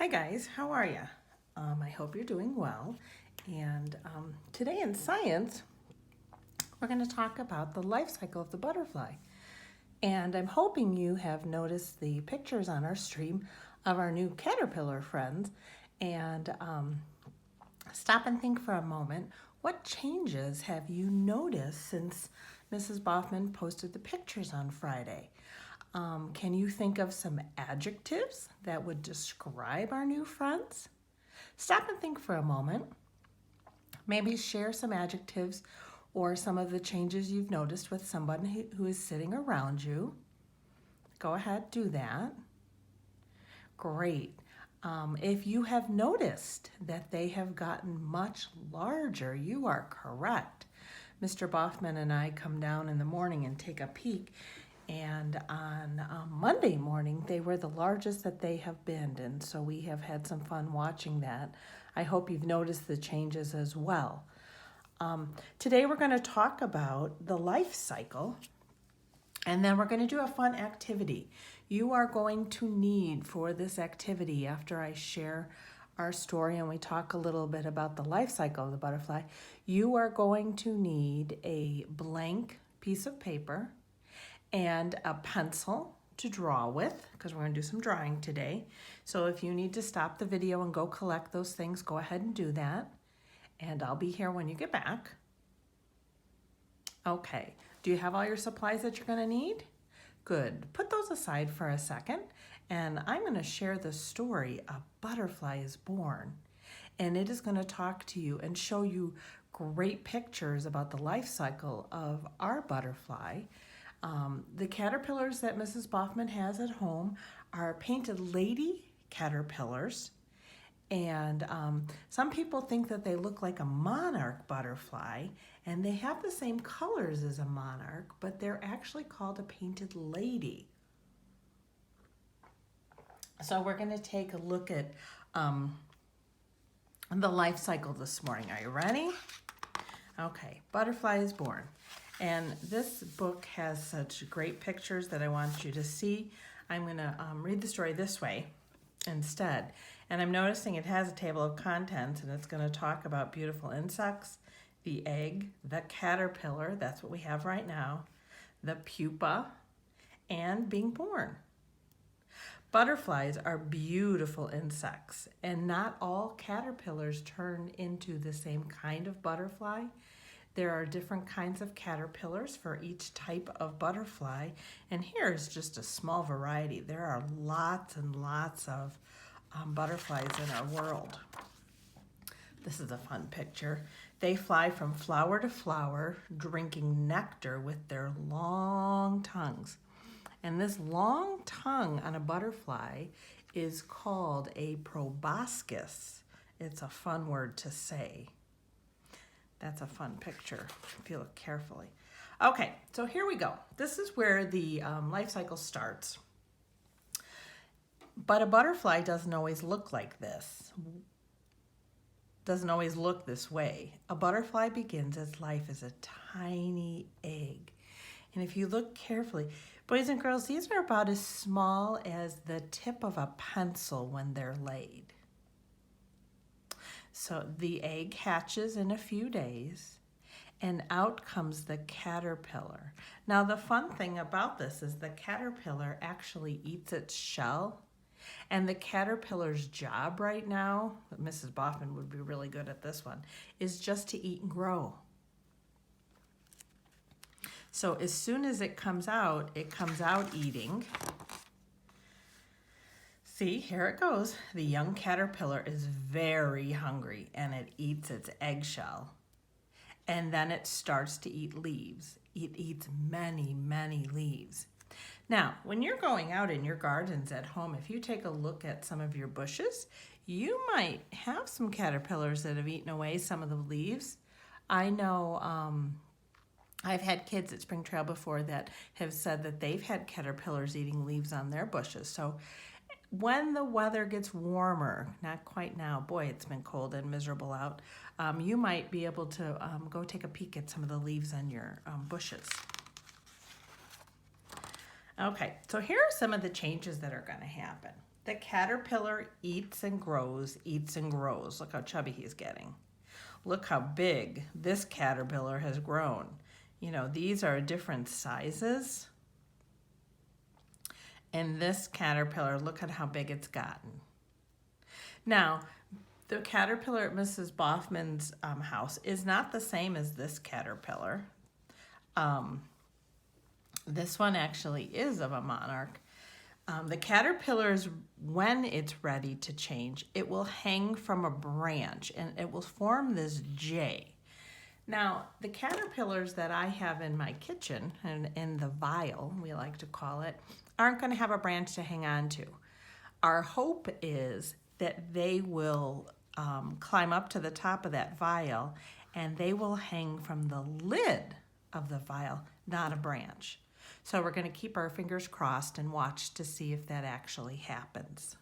Hi guys, how are you? I hope you're doing well. And today in science, we're going to talk about the life cycle of the butterfly. And I'm hoping you have noticed the pictures on our stream of our new caterpillar friends. And stop and think for a moment, what changes have you noticed since Mrs. Boffman posted the pictures on Friday? Can you think of some adjectives that would describe our new friends? Stop and think for a moment. Maybe share some adjectives or some of the changes you've noticed with someone who is sitting around you. Go ahead, do that. Great. If you have noticed that they have gotten much larger, you are correct. Mr. Boffman and I come down in the morning and take a peek, and on Monday morning they were the largest that they have been, and so we have had some fun watching that. I hope you've noticed the changes as well. Today we're going to talk about the life cycle, and then we're going to do a fun activity. You are going to need for this activity, after I share our story and we talk a little bit about the life cycle of the butterfly, you are going to need a blank piece of paper and a pencil to draw with, because we're going to do some drawing today. So if you need to stop the video and go collect those things, go ahead and do that. And I'll be here when you get back. Okay, do you have all your supplies that you're going to need? Good. Put those aside for a second, and I'm going to share the story A Butterfly is Born. And it is going to talk to you and show you great pictures about the life cycle of our butterfly. The caterpillars that Mrs. Boffman has at home are painted lady caterpillars. And some people think that they look like a monarch butterfly, and they have the same colors as a monarch, but they're actually called a painted lady. So we're going to take a look at the life cycle this morning. Are you ready? Okay, Butterfly is Born. And this book has such great pictures that I want you to see. I'm going to read the story this way instead. And I'm noticing it has a table of contents, and it's going to talk about beautiful insects, the egg, the caterpillar, that's what we have right now, the pupa, and being born. Butterflies are beautiful insects, and not all caterpillars turn into the same kind of butterfly. There are different kinds of caterpillars for each type of butterfly, and here is just a small variety. There are lots and lots of butterflies in our world. This is a fun picture. They fly from flower to flower, drinking nectar with their long tongues. And this long tongue on a butterfly is called a proboscis. It's a fun word to say. That's a fun picture if you look carefully. Okay, so here we go. This is where the life cycle starts. But a butterfly doesn't always look like this. Doesn't always look this way. A butterfly begins its life as a tiny egg. And if you look carefully, boys and girls, these are about as small as the tip of a pencil when they're laid. So the egg hatches in a few days, and out comes the caterpillar. Now the fun thing about this is the caterpillar actually eats its shell, and the caterpillar's job right now, Mrs. Boffman would be really good at this one, is just to eat and grow. So as soon as it comes out eating. See, here it goes. The young caterpillar is very hungry, and it eats its eggshell. And then it starts to eat leaves. It eats many, many leaves. Now, when you're going out in your gardens at home, if you take a look at some of your bushes, you might have some caterpillars that have eaten away some of the leaves. I know I've had kids at Spring Trail before that have said that they've had caterpillars eating leaves on their bushes. So when the weather gets warmer, not quite now, boy, it's been cold and miserable out, you might be able to go take a peek at some of the leaves on your bushes. Okay, so here are some of the changes that are going to happen. The caterpillar eats and grows, eats and grows. Look how chubby he's getting. Look how big this caterpillar has grown. You know, these are different sizes. And this caterpillar, look at how big it's gotten. Now, the caterpillar at Mrs. Boffman's house is not the same as this caterpillar. This one actually is of a monarch. The caterpillars, when it's ready to change, it will hang from a branch and it will form this J. Now, the caterpillars that I have in my kitchen, and in the vial, we like to call it, aren't going to have a branch to hang on to. Our hope is that they will climb up to the top of that vial and they will hang from the lid of the vial, not a branch. So we're going to keep our fingers crossed and watch to see if that actually happens.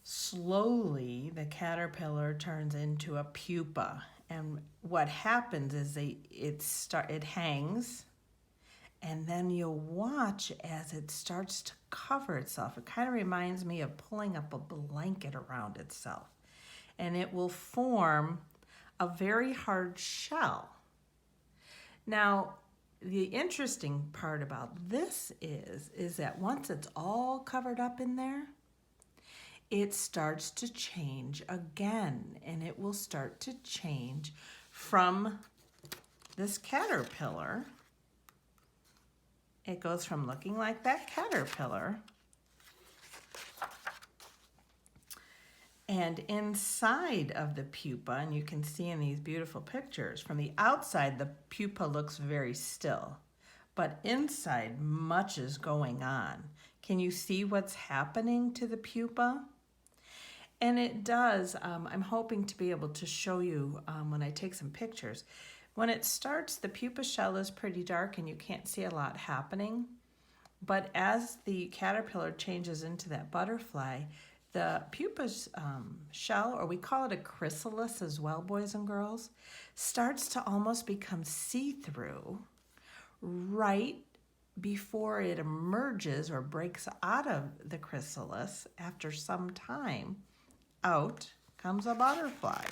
Slowly, the caterpillar turns into a pupa, and what happens is it hangs, and then you'll watch as it starts to cover itself. It kind of reminds me of pulling up a blanket around itself, and it will form a very hard shell. Now, the interesting part about this is that once it's all covered up in there, it starts to change again, and it will start to change from this caterpillar. It goes from looking like that caterpillar, and inside of the pupa, and you can see in these beautiful pictures, from the outside, the pupa looks very still, but inside, much is going on. Can you see what's happening to the pupa? And it does, I'm hoping to be able to show you when I take some pictures. When it starts, the pupa shell is pretty dark and you can't see a lot happening. But as the caterpillar changes into that butterfly, the pupa's shell, or we call it a chrysalis as well, boys and girls, starts to almost become see-through right before it emerges or breaks out of the chrysalis. After some time, out comes a butterfly.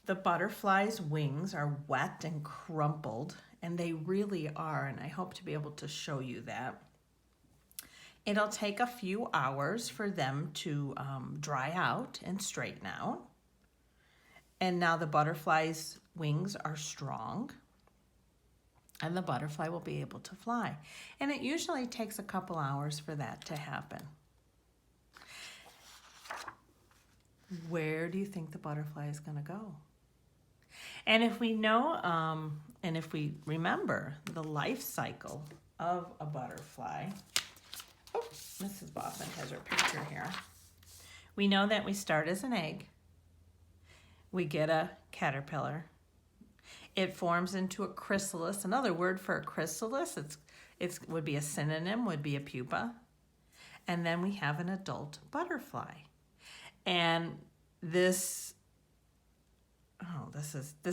The butterfly's wings are wet and crumpled, and they really are, and I hope to be able to show you that. It'll take a few hours for them to dry out and straighten out. And now the butterfly's wings are strong, and the butterfly will be able to fly. And it usually takes a couple hours for that to happen. Where do you think the butterfly is going to go? And if we know, and if we remember the life cycle of a butterfly, oh, Mrs. Boffman has her picture here. We know that we start as an egg. We get a caterpillar. It forms into a chrysalis. Another word for a chrysalis, it would be a synonym, would be a pupa. And then we have an adult butterfly. And this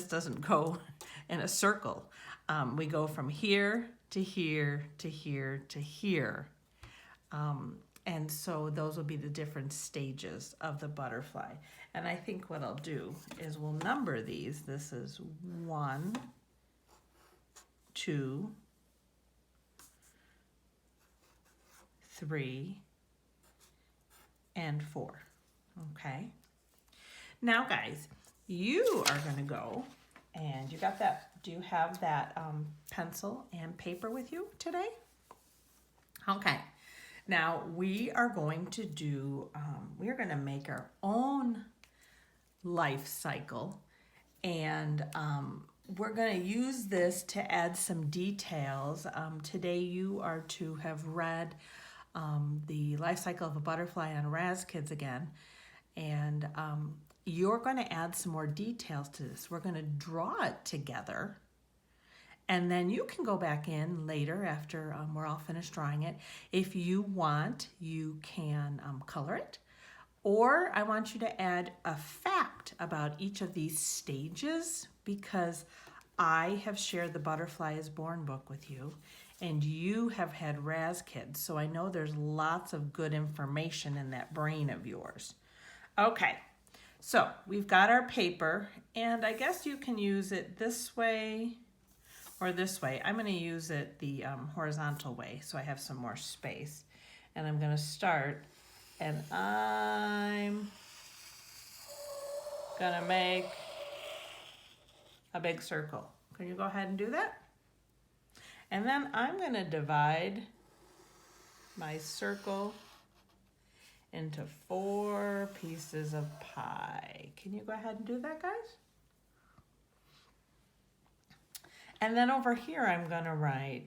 doesn't go in a circle. We go from here to here to here to here. And so those will be the different stages of the butterfly. And I think what I'll do is we'll number these. This is 1, 2, 3, and 4. Okay. Now, guys, you are going to go, and you got that. Do you have that pencil and paper with you today? Okay. Now, we are going to do, we're going to make our own life cycle, and we're going to use this to add some details. Today, you are to have read the life cycle of a butterfly on Raz Kids again, and you're going to add some more details to this. We're going to draw it together, and then you can go back in later after we're all finished drawing it. If you want, you can color it, or I want you to add a fact about each of these stages, because I have shared the Butterfly is Born book with you, and you have had Raz Kids, so I know there's lots of good information in that brain of yours. Okay, so we've got our paper, and I guess you can use it this way or this way. I'm going to use it the horizontal way so I have some more space. And I'm going to start, and I'm going to make a big circle. Can you go ahead and do that? And then I'm going to divide my circle into 4 pieces of pie. Can you go ahead and do that, guys? And then over here, I'm going to write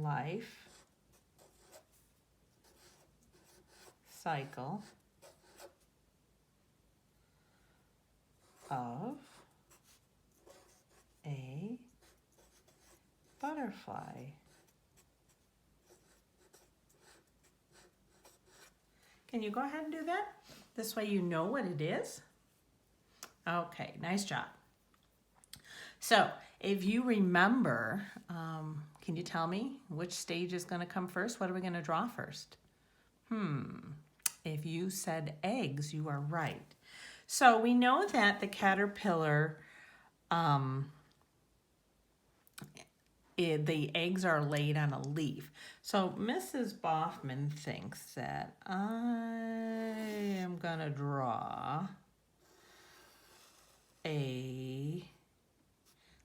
life cycle of a butterfly. Can you go ahead and do that? This way you know what it is. Okay, nice job. So if you remember, can you tell me which stage is going to come first? What are we going to draw first? If you said eggs, you are right. So we know that the caterpillar, the eggs are laid on a leaf. So Mrs. Boffman thinks that I am going to draw a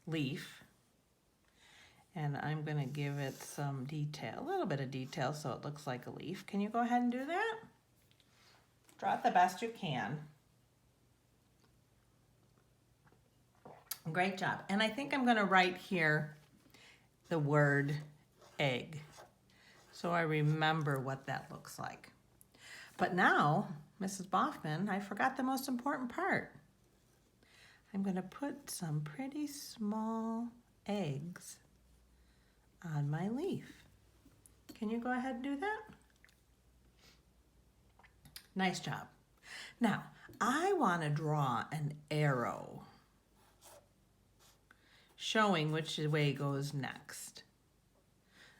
leaf, and I'm going to give it some detail, a little bit of detail so it looks like a leaf. Can you go ahead and do that? Draw it the best you can. Great job. And I think I'm going to write here the word egg, so I remember what that looks like. But now, Mrs. Boffman, I forgot the most important part. I'm going to put some pretty small eggs on my leaf. Can you go ahead and do that? Nice job. Now, I want to draw an arrow showing which way goes next.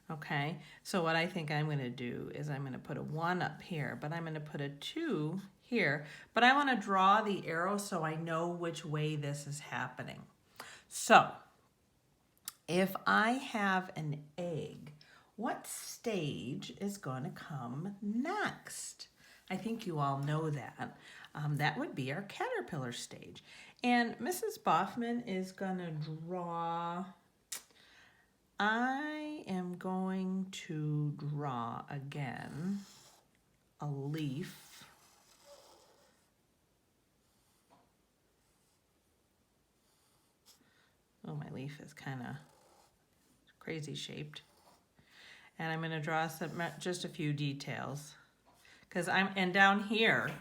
Okay, so what I think I'm going to do is I'm going to put a 1 up here, but I'm going to put a 2 here, but I want to draw the arrow so I know which way this is happening. So if I have an egg, what stage is going to come next? I think you all know that. That would be our caterpillar stage. And Mrs. Boffman is going to draw, I am going to draw again a leaf. Oh, my leaf is kind of crazy shaped. And I'm going to draw just a few details. And down here,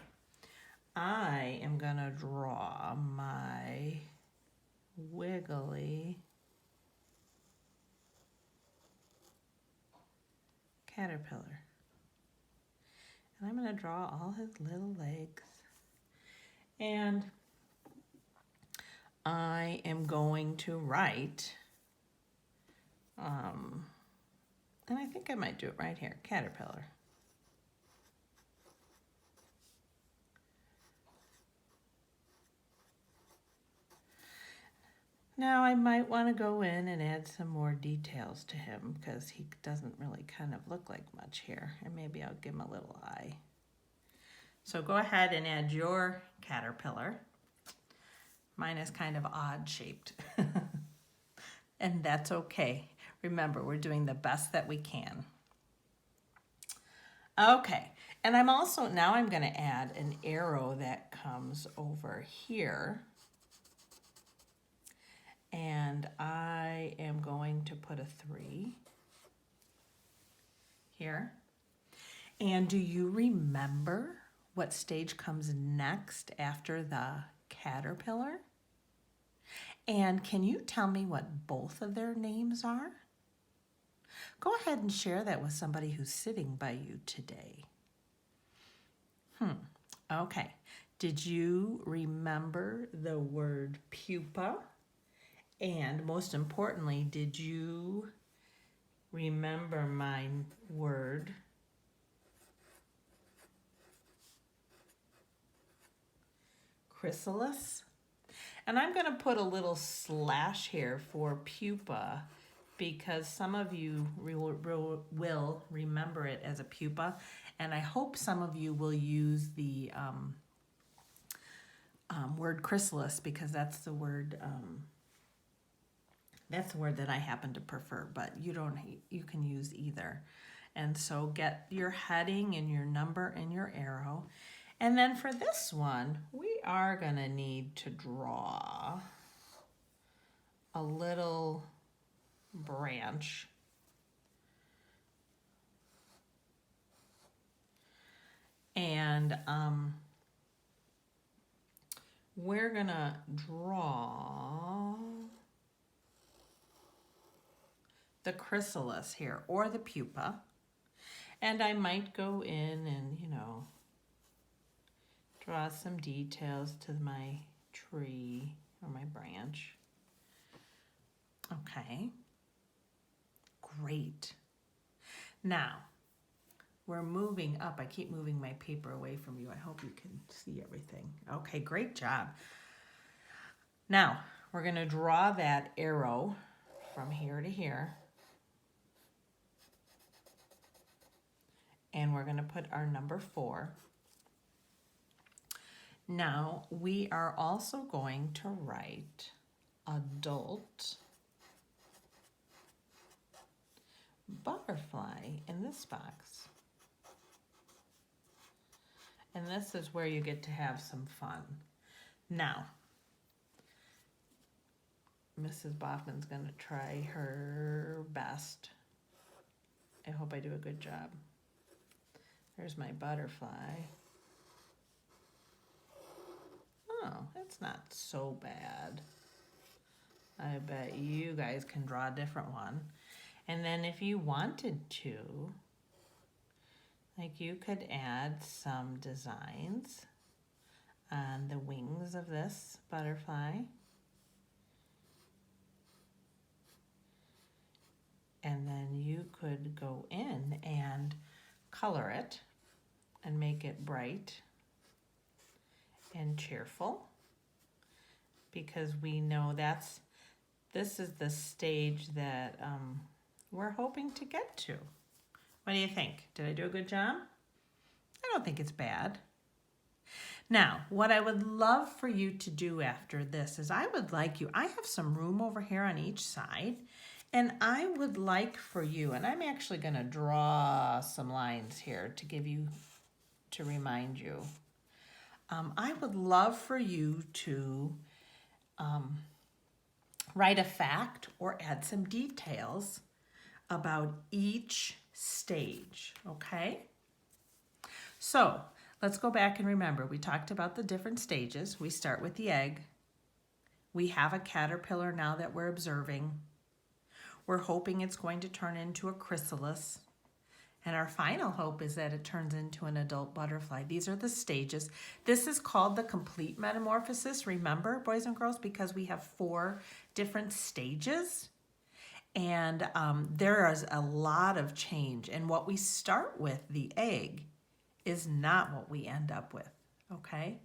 I am going to draw my wiggly caterpillar. And I'm going to draw all his little legs. And I am going to write, and I think I might do it right here, caterpillar. Now I might want to go in and add some more details to him because he doesn't really kind of look like much here. And maybe I'll give him a little eye. So go ahead and add your caterpillar. Mine is kind of odd shaped. And that's okay. Remember, we're doing the best that we can. Okay, and I'm going to add an arrow that comes over here. And I am going to put a 3 here. And do you remember what stage comes next after the caterpillar? And can you tell me what both of their names are? Go ahead and share that with somebody who's sitting by you today. Okay. Did you remember the word pupa? And most importantly, did you remember my word chrysalis? And I'm going to put a little slash here for pupa because some of you will remember it as a pupa, and I hope some of you will use the word chrysalis because that's the word that I happen to prefer, but you can use either. And so get your heading and your number and your arrow. And then for this one, we are going to need to draw a little branch. And we're going to draw the chrysalis here, or the pupa. And I might go in and, draw some details to my tree or my branch. Okay, great. Now, we're moving up. I keep moving my paper away from you. I hope you can see everything. Okay, great job. Now, we're going to draw that arrow from here to here. And we're going to put our number 4. Now, we are also going to write adult butterfly in this box. And this is where you get to have some fun. Now, Mrs. Boffman's going to try her best. I hope I do a good job. There's my butterfly. Oh, it's not so bad. I bet you guys can draw a different one. And then if you wanted to, like, you could add some designs on the wings of this butterfly. And then you could go in and color it and make it bright and cheerful, because we know this is the stage that we're hoping to get to. What do you think? Did I do a good job? I don't think it's bad. Now, what I would love for you to do after this is I have some room over here on each side, and I would like for you, and I'm actually going to draw some lines here to remind you. I would love for you to write a fact or add some details about each stage, okay? So let's go back and remember, we talked about the different stages. We start with the egg. We have a caterpillar now that we're observing. We're hoping it's going to turn into a chrysalis. And our final hope is that it turns into an adult butterfly. These are the stages. This is called the complete metamorphosis, remember, boys and girls, because we have 4 different stages. And there is a lot of change. And what we start with, the egg, is not what we end up with, okay?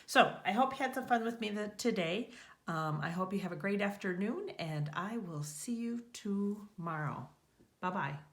So I hope you had some fun with me today. I hope you have a great afternoon, and I will see you tomorrow. Bye-bye.